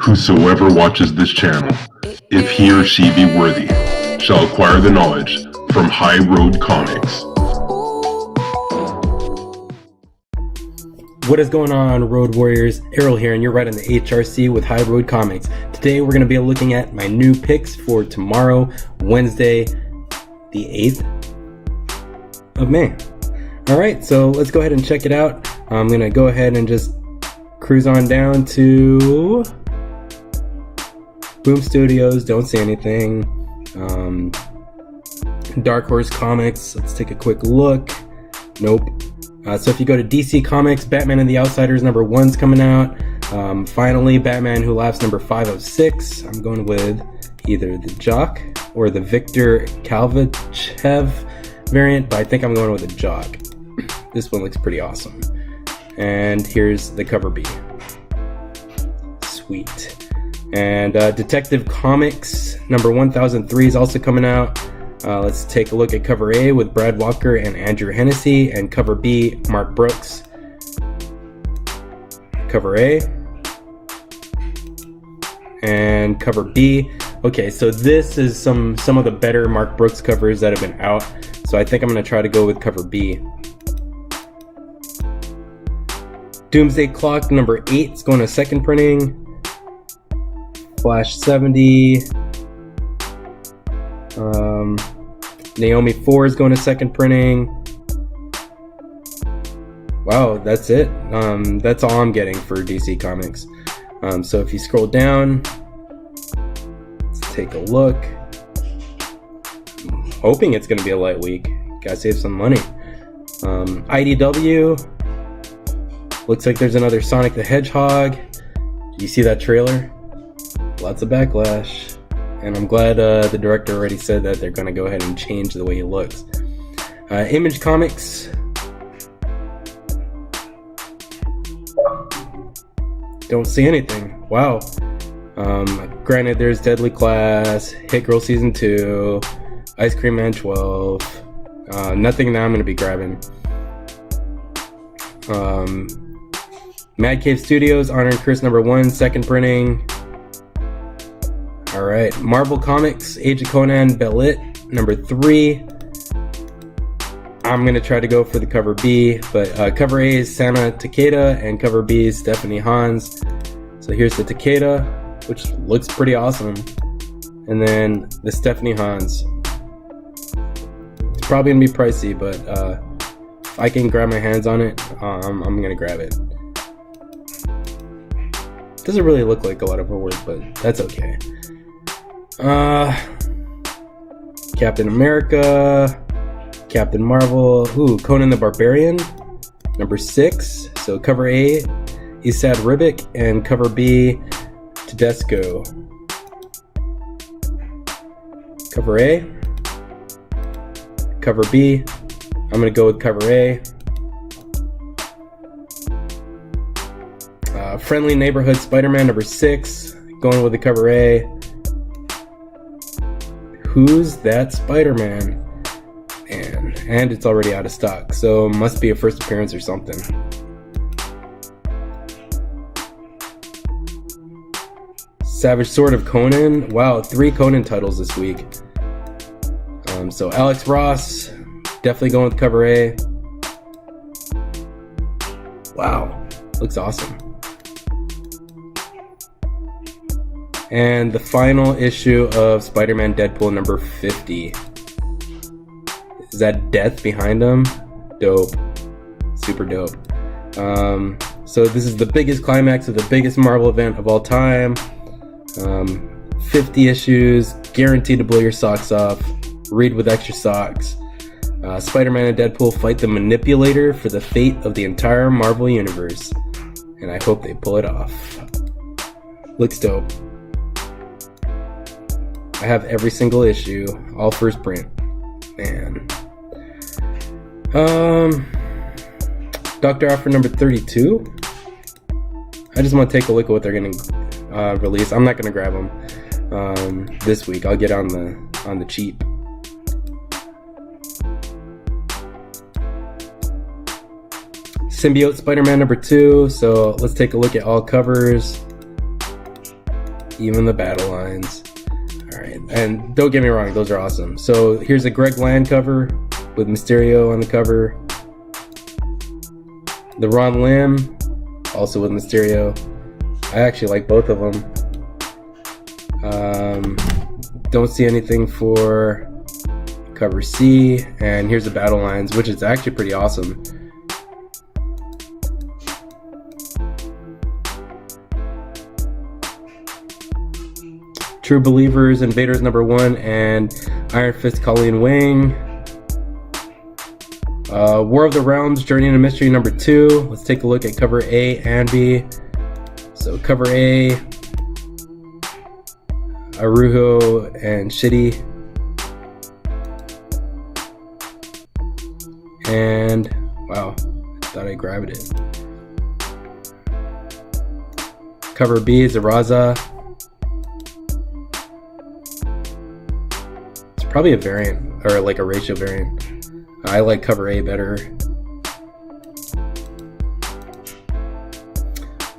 Whosoever watches this channel, if he or she be worthy, shall acquire the knowledge from High Road Comics. What is going on, Road Warriors? Errol here, and you're right on the HRC with High Road Comics. Today we're going to be looking at my new picks for tomorrow, Wednesday, the 8th of May. Alright, so let's go ahead and check it out. I'm going to go ahead and just cruise on down to Boom Studios, don't see anything. Dark Horse Comics, let's take a quick look. Nope. So if you go to DC Comics, Batman and the Outsiders #1's coming out. Finally, Batman Who Laughs #506. I'm going with either the Jock or the Victor Kalvachev variant, but I think I'm going with the Jock. This one looks pretty awesome. And here's the cover B. Sweet. And Detective Comics #1003 is also coming out. Let's take a look at cover A with Brad Walker and Andrew Hennessy, and cover B, Mark Brooks. Cover A and cover B. Okay, so this is some of the better Mark Brooks covers that have been out, so I think I'm going to try to go with cover B. Doomsday Clock #8 is going to second printing. Flash 70. Naomi 4 is going to second printing. Wow, that's it. That's all I'm getting for DC Comics. So if you scroll down, let's take a look. I'm hoping it's going to be a light week. Gotta save some money. IDW. Looks like there's another Sonic the Hedgehog. Did you see that trailer? Lots of backlash. And I'm glad the director already said that they're going to go ahead and change the way he looks. Image Comics. Don't see anything. Wow. Granted, there's Deadly Class, Hit Girl Season 2, Ice Cream Man 12. Nothing that I'm going to be grabbing. Mad Cave Studios, Honor and Curse #1, second printing. Alright, Marvel Comics, Age of Conan, Belit, #3. I'm going to try to go for the cover B, but cover A is Sana Takeda, and cover B is Stephanie Hans. So here's the Takeda, which looks pretty awesome. And then the Stephanie Hans. It's probably going to be pricey, but if I can grab my hands on it, I'm going to grab it. Doesn't really look like a lot of her work, but that's okay. Captain America, Captain Marvel, Conan the Barbarian, #6. So cover A, Esad Ribic, and cover B, Tedesco. Cover A, cover B. I'm gonna go with cover A. Friendly Neighborhood Spider-Man #6, going with the cover A. Who's that Spider-Man? And it's already out of stock, so must be a first appearance or something. Savage Sword of Conan. Wow, 3 Conan titles this week. So Alex Ross, definitely going with cover A. Wow, looks awesome. And the final issue of Spider-Man Deadpool #50. Is that Death behind him? Dope. Super dope. So this is the biggest climax of the biggest Marvel event of all time. 50 issues, guaranteed to blow your socks off. Read with extra socks. Spider-Man and Deadpool fight the Manipulator for the fate of the entire Marvel Universe. And I hope they pull it off. Looks dope. I have every single issue, all first print. Man. Dr. Offer #32. I just want to take a look at what they're going to release. I'm not going to grab them this week. I'll get on the cheap. Symbiote Spider-Man #2. So let's take a look at all covers. Even the battle lines. Alright, and don't get me wrong, those are awesome. So here's a Greg Land cover with Mysterio on the cover. The Ron Lim, also with Mysterio. I actually like both of them. Don't see anything for cover C, and here's the battle lines, which is actually pretty awesome. True Believers, Invaders #1, and Iron Fist Colleen Wing. War of the Realms, Journey into Mystery #2. Let's take a look at cover A and B. So cover A, Arujo and Shitty. And wow, I thought I grabbed it. Cover B is Araza. It's probably a variant, or like a ratio variant. I like cover A better.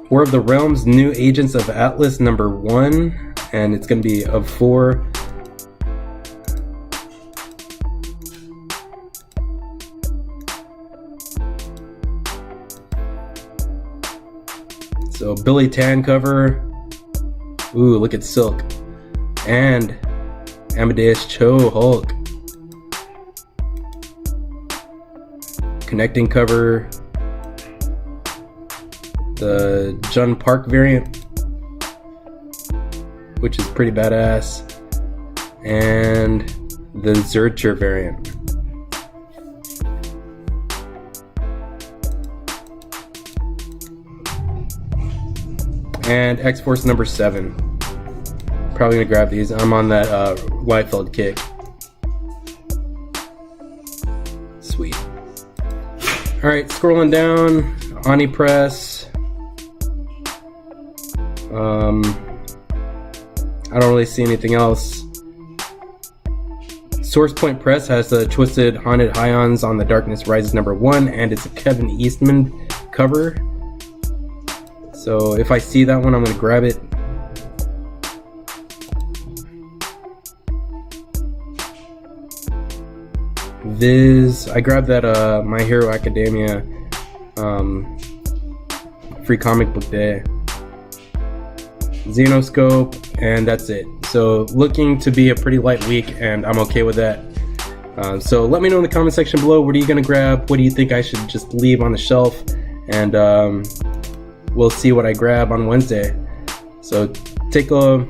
War of the Realms, New Agents of Atlas #1, and it's going to be of 4. So Billy Tan cover. Ooh, look at Silk. And Amadeus Cho Hulk. Connecting cover. The Jun Park variant, which is pretty badass. And the Zurcher variant. And X-Force #7. Probably gonna grab these. I'm on that Liefeld kick. Sweet. Alright, scrolling down. Ani Press. I don't really see anything else. Source Point Press has the Twisted Haunted Hions on the Darkness Rises #1, and it's a Kevin Eastman cover. So if I see that one, I'm gonna grab it. Viz, I grabbed that My Hero Academia free comic book day. Xenoscope, and that's it. So looking to be a pretty light week, and I'm okay with that. So let me know in the comment section below, what are you gonna grab? What do you think I should just leave on the shelf? And we'll see what I grab on Wednesday. So take that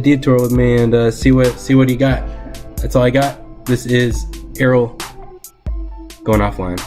detour with me and see what you got. That's all I got. This is Errol going offline.